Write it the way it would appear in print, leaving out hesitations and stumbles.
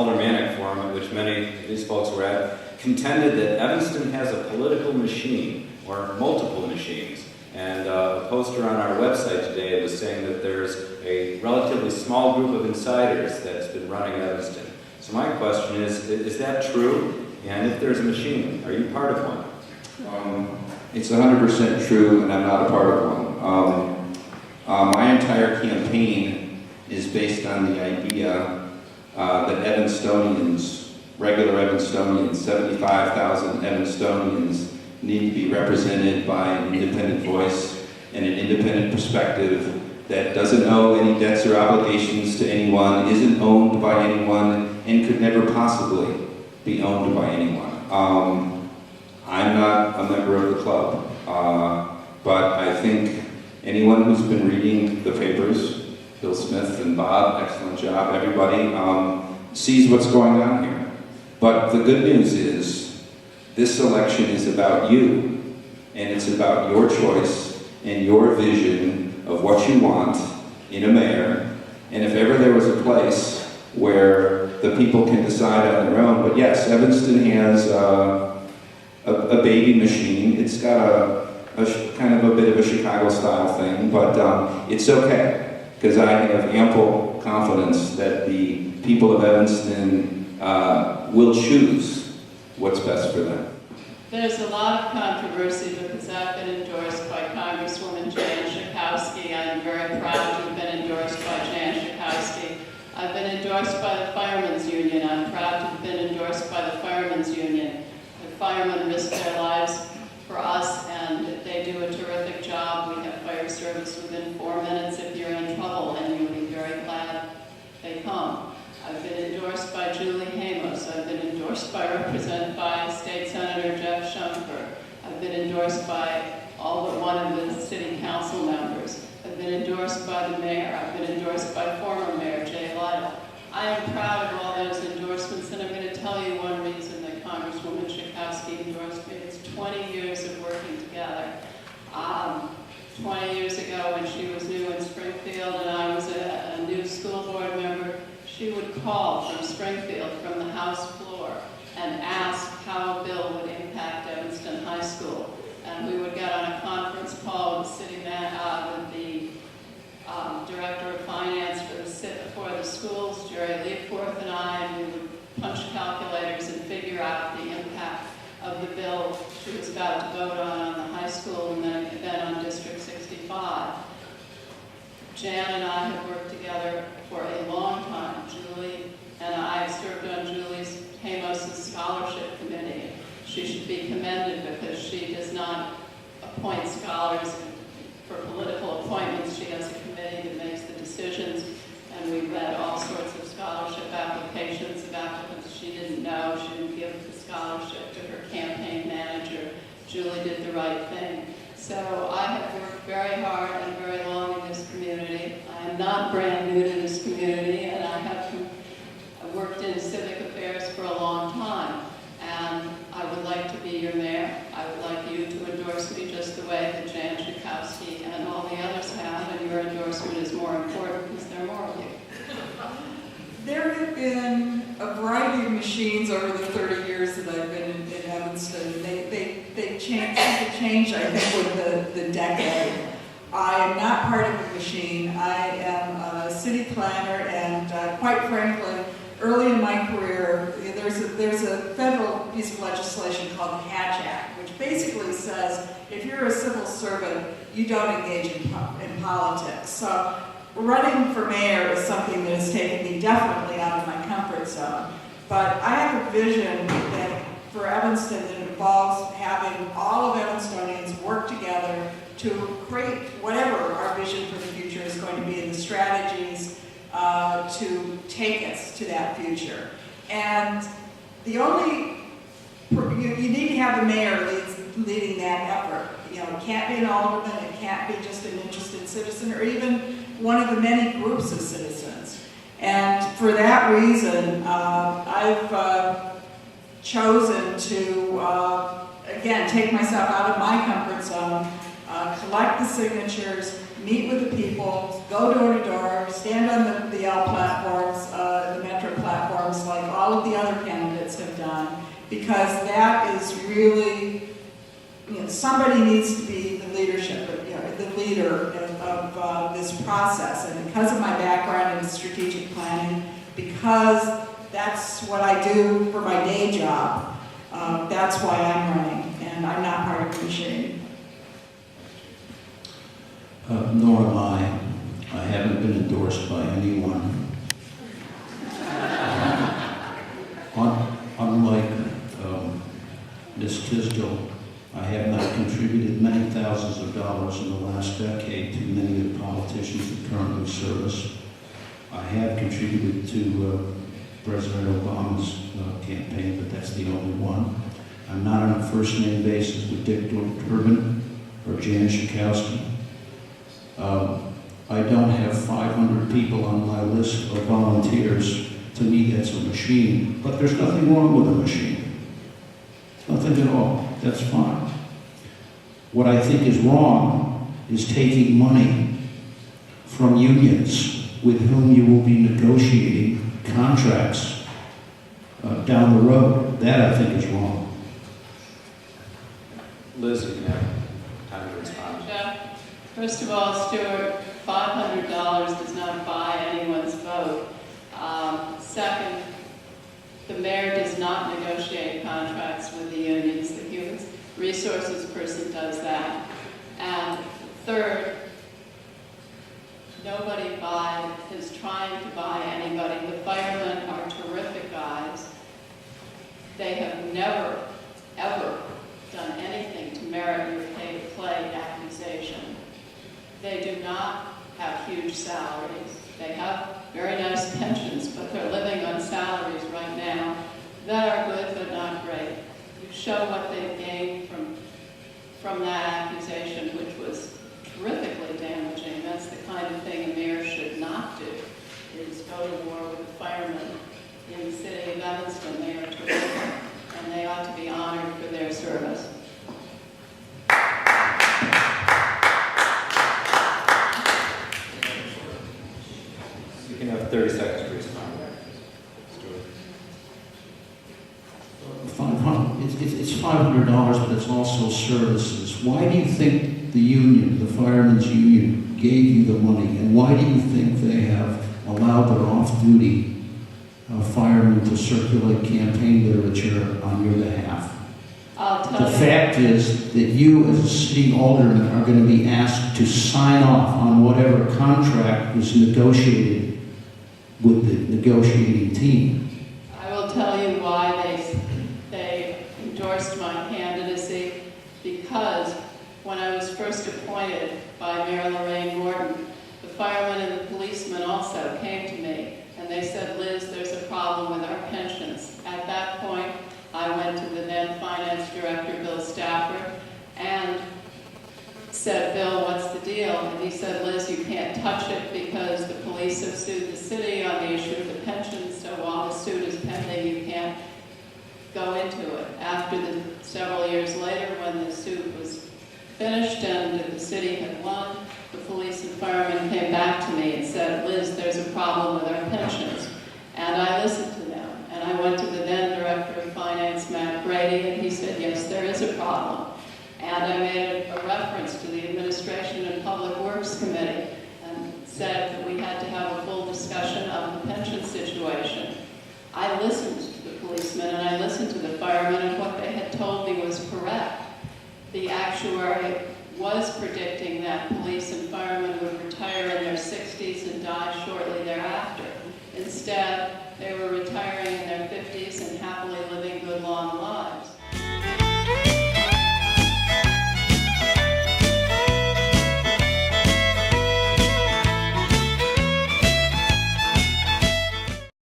aldermanic forum at which many of these folks were at, contended that Evanston has a political machine, or multiple machines. And a poster on our website today was saying that there's a relatively small group of insiders that's been running Evanston. So my question is that true? And if there's a machine, are you part of one? It's 100% true, and I'm not a part of one. My entire campaign is based on the idea that Evanstonians, regular Evanstonians, 75,000 Evanstonians, need to be represented by an independent voice and an independent perspective that doesn't owe any debts or obligations to anyone, isn't owned by anyone, and could never possibly be owned by anyone. I'm not a member of the club, but I think anyone who's been reading the papers, Bill Smith and Bob, excellent job, everybody, sees what's going on here. But the good news is, this election is about you, and it's about your choice and your vision of what you want in a mayor. And if ever there was a place where the people can decide on their own, but yes, Evanston has a baby machine. It's got a kind of a bit of a Chicago-style thing, but it's okay, because I have ample confidence that the people of Evanston will choose what's best for them. There's a lot of controversy because I've been endorsed by Congresswoman Jeanne. I'm very proud to have been endorsed by Jeanne. I've been endorsed by the Firemen's Union. I'm proud to have been endorsed by the Firemen's Union. The firemen risk their lives for us, and they do a terrific job. We have fire service within 4 minutes if you're in trouble, and you'll be very glad they come. I've been endorsed by Julie Hamos. I've been endorsed by State Senator Jeff Shumper. I've been endorsed by all but one of the city council members. I've been endorsed by the mayor. I've been endorsed by former Mayor Jay Lytle. I am proud of all those endorsements, and I'm going to tell you one reason that Congresswoman Schakowsky endorsed me. It's 20 years of working together. 20 years ago when she was new in Springfield and I was a new school board member, she would call from Springfield, from the House floor, and ask how a bill would impact Evanston High School. And we would get on a conference call with the director of finance for the schools, Jerry Leaforth, and I, and we would punch calculators and figure out the impact of the bill she was about to vote on the high school and then on District 65. Jan and I have worked together for a long time. Julie and I have served on Julie's Hamos' scholarship committee. She should be commended because she does not appoint scholars for political appointments. She has a committee that makes the decisions, and we read all sorts of scholarship applications of applicants she didn't know. She didn't give the scholarship to her campaign manager. Julie did the right thing. So I have worked very hard and very long in this community. I am not brand new to this community, and I have worked in civic affairs for a long time. And I would like to be your mayor. I would like you to endorse me just the way that Jan Schakowsky and all the others have, and your endorsement is more important because there are more of you. There have been a variety of machines over the 30 years that I've been in Evanston. They changed, I think, with the decade. I am not part of the machine. I am a city planner, and quite frankly, early in my career, there's a federal piece of legislation called the Hatch Act, which basically says if you're a civil servant, you don't engage in politics. So running for mayor is something that has taken me definitely out of my comfort zone. But I have a vision that for Evanston that involves having all of Evanstonians work together to create whatever our vision for the future is going to be and the strategies to take us to that future. And the only, you need to have a mayor leading that effort. You know, it can't be an alderman, it can't be just an interested citizen, or even one of the many groups of citizens. And for that reason, I've chosen to, again, take myself out of my comfort zone, collect the signatures, meet with the people, go door to door, stand on the L platforms, the Metro platforms like all of the other candidates have done, because that is really, somebody needs to be the leadership, the leader of this process. And because of my background in strategic planning, because that's what I do for my day job, that's why I'm running, and I'm not part of the machine. Nor am I. I haven't been endorsed by anyone. Unlike Ms. Tisdahl, I have not contributed many thousands of dollars in the last decade to many of the politicians that currently serve us. I have contributed to President Obama's campaign, but that's the only one. I'm not on a first-name basis with Dick Durbin or Jeanne. I don't have 500 people on my list of volunteers. To me, that's a machine. But there's nothing wrong with a machine. Nothing at all. That's fine. What I think is wrong is taking money from unions with whom you will be negotiating contracts down the road. That I think is wrong. Liz, you can have time to respond. Jeff, first of all, Stuart, $500 does not buy anyone's vote. Second, the mayor does not negotiate contracts with the unions. The human resources person does that. And third, nobody is trying to buy anybody. The firemen are terrific guys. They have never, ever done anything to merit your pay-to-play accusation. They do not have huge salaries. They have very nice pensions, but they're living on salaries right now that are good but not great. You show what they've gained from that accusation, which was terrifically damaging. That's the kind of thing a mayor should not do, is go to war with the firemen in the city of Evanston. They are terrific, and they ought to be honored for their service. You can have 30 seconds to respond. It's $500, but it's also services. Why do you think the union, the firemen's union, gave you the money? And why do you think they have allowed their off-duty firemen to circulate campaign literature on your behalf? I'll tell The you. fact is that you, as a city alderman, are going to be asked to sign off on whatever contract was negotiated with the negotiating team. I will tell you why they endorsed my candidacy, because when I was first appointed by Mayor Lorraine Morton, the firemen and the policemen also came to me, and they said, Liz, there's a problem with our pensions. At that point, I went to the then finance director, Bill Stafford, and said, Bill, what's the deal? And he said, Liz, you can't touch it because the police have sued the city on the issue of the pensions, so while the suit is pending, you can't go into it. Several years later, when the suit was finished and the city had won, the police and firemen came back to me and said, Liz, there's a problem with our pensions. And I listened to them. And I went to the then director of finance, Matt Brady, and he said, yes, there is a problem. And I made a reference to the Administration and Public Works Committee and said that we had to have a full discussion of the pension situation. I listened to the policemen and I listened to the firemen, and what they had told me was correct. The actuary was predicting that police and firemen would retire in their 60s and die shortly thereafter. Instead, they were retiring